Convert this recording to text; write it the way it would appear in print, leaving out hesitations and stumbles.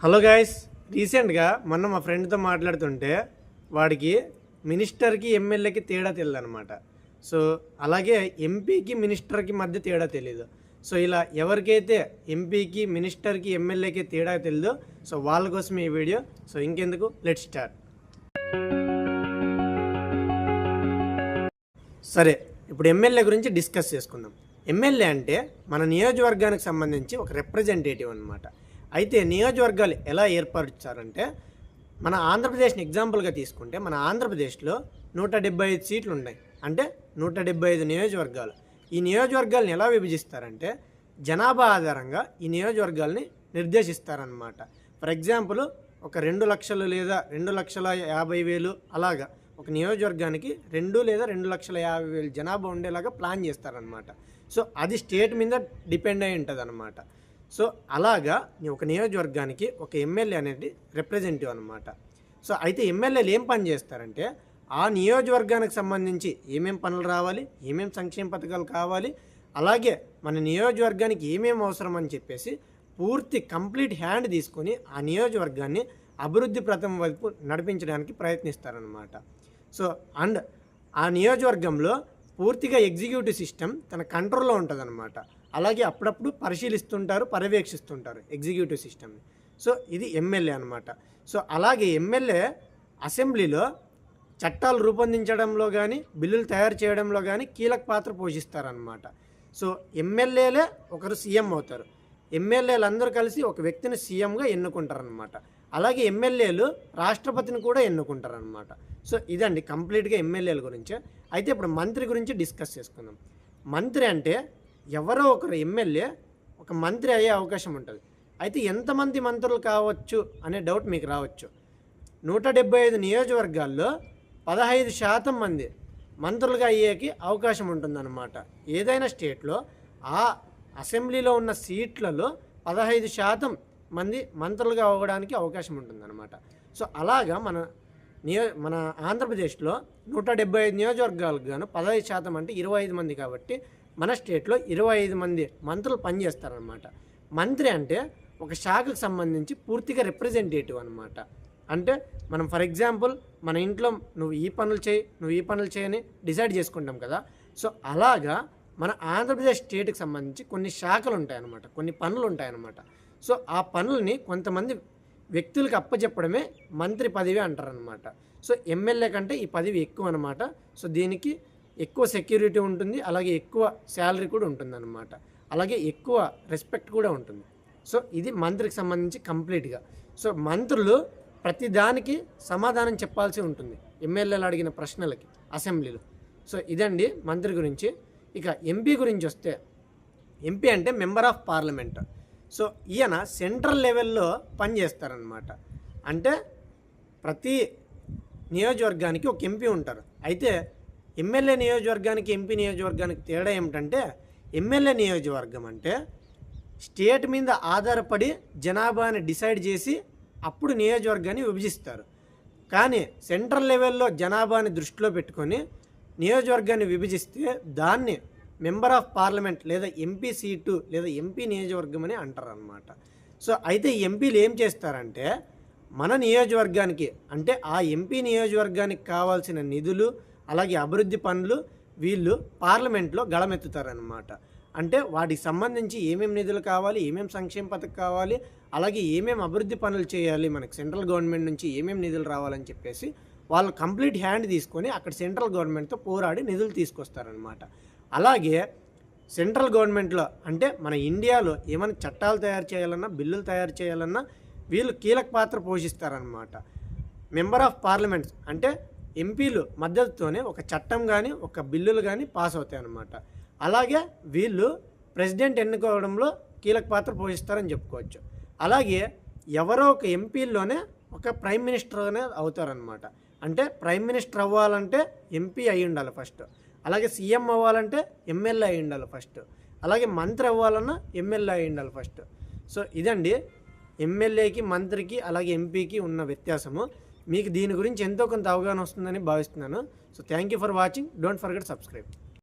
Hello guys, రీసెంట్గా మొన్న మా ఫ్రెండ్తో మాట్లాడుతుంటే వాడికి మినిస్టర్కి ఎమ్మెల్యేకి తేడా తెలియదు అనమాట. సో అలాగే ఎంపీకి మినిస్టర్కి మధ్య తేడా తెలియదు. సో ఇలా ఎవరికైతే ఎంపీకి మినిస్టర్కి ఎమ్మెల్యేకి తేడా తెలియదో సో వాళ్ళ కోసం ఈ వీడియో. సో ఇంకెందుకు, లెట్స్ స్టార్ట్. సరే, ఇప్పుడు ఎమ్మెల్యే గురించి డిస్కస్ చేసుకుందాం. ఎమ్మెల్యే అంటే మన నియోజకవర్గానికి సంబంధించి ఒక రిప్రజెంటేటివ్ అనమాట. అయితే నియోజకవర్గాలు ఎలా ఏర్పరుచారంటే, మన ఆంధ్రప్రదేశ్ని ఎగ్జాంపుల్గా తీసుకుంటే మన ఆంధ్రప్రదేశ్లో 175 సీట్లు ఉన్నాయి. అంటే 175 నియోజకవర్గాలు. ఈ నియోజకవర్గాలను ఎలా విభజిస్తారంటే జనాభా ఆధారంగా ఈ నియోజకవర్గాల్ని నిర్దేశిస్తారనమాట. ఫర్ ఎగ్జాంపుల్ ఒక 2 లక్షలు లేదా 2,50,000 అలాగా ఒక నియోజకవర్గానికి 2 లేదా 2,50,000 జనాభా ఉండేలాగా ప్లాన్ చేస్తారనమాట. సో అది స్టేట్ మీద డిపెండ్ అయి ఉంటుంది అనమాట. సో అలాగా ఒక నియోజకవర్గానికి ఒక ఎమ్మెల్యే అనేది రిప్రజెంటేటివ్ అనమాట. సో అయితే ఎమ్మెల్యేలు ఏం పని చేస్తారంటే ఆ నియోజకవర్గానికి సంబంధించి ఏమేం పనులు రావాలి, ఏమేం సంక్షేమ పథకాలు కావాలి, అలాగే మన నియోజకవర్గానికి ఏమేమి అవసరం అని చెప్పేసి పూర్తి కంప్లీట్ హ్యాండ్ తీసుకొని ఆ నియోజకవర్గాన్ని అభివృద్ధి ప్రథమ వైపు నడిపించడానికి ప్రయత్నిస్తారనమాట. సో అండ్ ఆ నియోజకవర్గంలో పూర్తిగా ఎగ్జిక్యూటివ్ సిస్టమ్ తన కంట్రోల్లో ఉంటుందన్నమాట. అలాగే అప్పుడప్పుడు పరిశీలిస్తుంటారు, పర్యవేక్షిస్తుంటారు ఎగ్జిక్యూటివ్ సిస్టమ్ని. సో ఇది ఎమ్మెల్యే అనమాట. సో అలాగే ఎమ్మెల్యే అసెంబ్లీలో చట్టాలు రూపొందించడంలో కానీ బిల్లులు తయారు చేయడంలో కానీ కీలక పాత్ర పోషిస్తారనమాట. సో ఎమ్మెల్యేలే ఒకరు సీఎం అవుతారు. ఎమ్మెల్యేలు అందరూ కలిసి ఒక వ్యక్తిని సీఎంగా ఎన్నుకుంటారనమాట. అలాగే ఎమ్మెల్యేలు రాష్ట్రపతిని కూడా ఎన్నుకుంటారనమాట. సో ఇదండి కంప్లీట్గా ఎమ్మెల్యేల గురించి. అయితే ఇప్పుడు మంత్రి గురించి డిస్కస్ చేసుకుందాం. మంత్రి అంటే ఎవరో ఒకరు ఎమ్మెల్యే ఒక మంత్రి అయ్యే అవకాశం ఉంటుంది. అయితే ఎంతమంది మంత్రులు కావచ్చు అనే డౌట్ మీకు రావచ్చు. 175 నియోజకవర్గాల్లో 15% మంది మంత్రులుగా అయ్యేకి అవకాశం ఉంటుందన్నమాట. ఏదైనా స్టేట్లో ఆ అసెంబ్లీలో ఉన్న సీట్లలో 15% మంది మంత్రులుగా అవ్వడానికి అవకాశం ఉంటుందన్నమాట. సో అలాగా మన ఆంధ్రప్రదేశ్లో 175 నియోజకవర్గాలకు గాను 15% అంటే 25 మంది కాబట్టి మన స్టేట్లో 25 మంది మంత్రులు పనిచేస్తారనమాట. మంత్రి అంటే ఒక శాఖకు సంబంధించి పూర్తిగా రిప్రజెంటేటివ్ అనమాట. అంటే మనం ఫర్ ఎగ్జాంపుల్ మన ఇంట్లో నువ్వు ఈ పనులు చేయి, నువ్వు ఈ పనులు చేయని డిసైడ్ చేసుకుంటాం కదా. సో అలాగా మన ఆంధ్రప్రదేశ్ స్టేట్కి సంబంధించి కొన్ని శాఖలు ఉంటాయన్నమాట, కొన్ని పనులు ఉంటాయన్నమాట. సో ఆ పనులని కొంతమంది వ్యక్తులకు అప్పచెప్పడమే మంత్రి పదవి అంటారనమాట. సో ఎమ్మెల్యే కంటే ఈ పదవి ఎక్కువ అనమాట. సో దీనికి ఎక్కువ సెక్యూరిటీ ఉంటుంది, అలాగే ఎక్కువ శాలరీ కూడా ఉంటుందన్నమాట. అలాగే ఎక్కువ రెస్పెక్ట్ కూడా ఉంటుంది. సో ఇది మంత్రికి సంబంధించి కంప్లీట్గా. సో మంత్రులు ప్రతి దానికి సమాధానం చెప్పాల్సి ఉంటుంది ఎమ్మెల్యేలు అడిగిన ప్రశ్నలకి అసెంబ్లీలో. సో ఇదండి మంత్రి గురించి. ఇక ఎంపీ గురించి వస్తే, ఎంపీ అంటే మెంబర్ ఆఫ్ పార్లమెంట్. సో ఈయన సెంట్రల్ లెవెల్లో పనిచేస్తారనమాట. అంటే ప్రతి నియోజకవర్గానికి ఒక ఎంపీ ఉంటారు. అయితే ఎమ్మెల్యే నియోజకవర్గానికి ఎంపీ నియోజకవర్గానికి తేడా ఏమిటంటే, ఎమ్మెల్యే నియోజకవర్గం అంటే స్టేట్ మీద ఆధారపడి జనాభాని డిసైడ్ చేసి అప్పుడు నియోజకవర్గాన్ని విభజిస్తారు. కానీ సెంట్రల్ లెవెల్లో జనాభాని దృష్టిలో పెట్టుకొని నియోజకవర్గాన్ని విభజిస్తే దాన్ని మెంబర్ ఆఫ్ పార్లమెంట్ లేదా ఎంపీ సీటు లేదా ఎంపీ నియోజకవర్గం అని అంటారనమాట. సో అయితే ఎంపీలు ఏం చేస్తారంటే మన నియోజకవర్గానికి అంటే ఆ ఎంపీ నియోజకవర్గానికి కావాల్సిన నిధులు అలాగే అభివృద్ధి పనులు వీళ్ళు పార్లమెంట్లో గళమెత్తుతారనమాట. అంటే వాటికి సంబంధించి ఏమేమి నిధులు కావాలి, ఏమేమి సంక్షేమ పథకం కావాలి, అలాగే ఏమేమి అభివృద్ధి పనులు చేయాలి, మనకి సెంట్రల్ గవర్నమెంట్ నుంచి ఏమేమి నిధులు రావాలని చెప్పేసి వాళ్ళు కంప్లీట్ హ్యాండ్ తీసుకొని అక్కడ సెంట్రల్ గవర్నమెంట్తో పోరాడి నిధులు తీసుకొస్తారనమాట. అలాగే సెంట్రల్ గవర్నమెంట్లో అంటే మన ఇండియాలో ఏమైనా చట్టాలు తయారు చేయాలన్నా బిల్లులు తయారు చేయాలన్నా వీళ్ళు కీలక పాత్ర పోషిస్తారనమాట. మెంబర్ ఆఫ్ పార్లమెంట్స్ అంటే ఎంపీలు మద్దతుతోనే ఒక చట్టం కానీ ఒక బిల్లులు కానీ పాస్ అవుతాయి అన్నమాట. అలాగే వీళ్ళు ప్రెసిడెంట్ ఎన్నుకోవడంలో కీలక పాత్ర పోషిస్తారని చెప్పుకోవచ్చు. అలాగే ఎవరో ఒక ఎంపీల్లోనే ఒక ప్రైమ్ మినిస్టర్ అనేది అవుతారనమాట. అంటే ప్రైమ్ మినిస్టర్ అవ్వాలంటే ఎంపీ అయి ఉండాలి ఫస్ట్. అలాగే సీఎం అవ్వాలంటే ఎమ్మెల్యే అయి ఉండాలి ఫస్ట్. అలాగే మంత్రి అవ్వాలన్నా ఎమ్మెల్యే అయి ఉండాలి ఫస్ట్. సో ఇదండి ఎమ్మెల్యేకి, మంత్రికి అలాగే ఎంపీకి ఉన్న వ్యత్యాసము. మీకు దీని గురించి ఎంతో కొంత అవగాహన వస్తుందని భావిస్తున్నాను. So thank you for watching. Don't forget subscribe.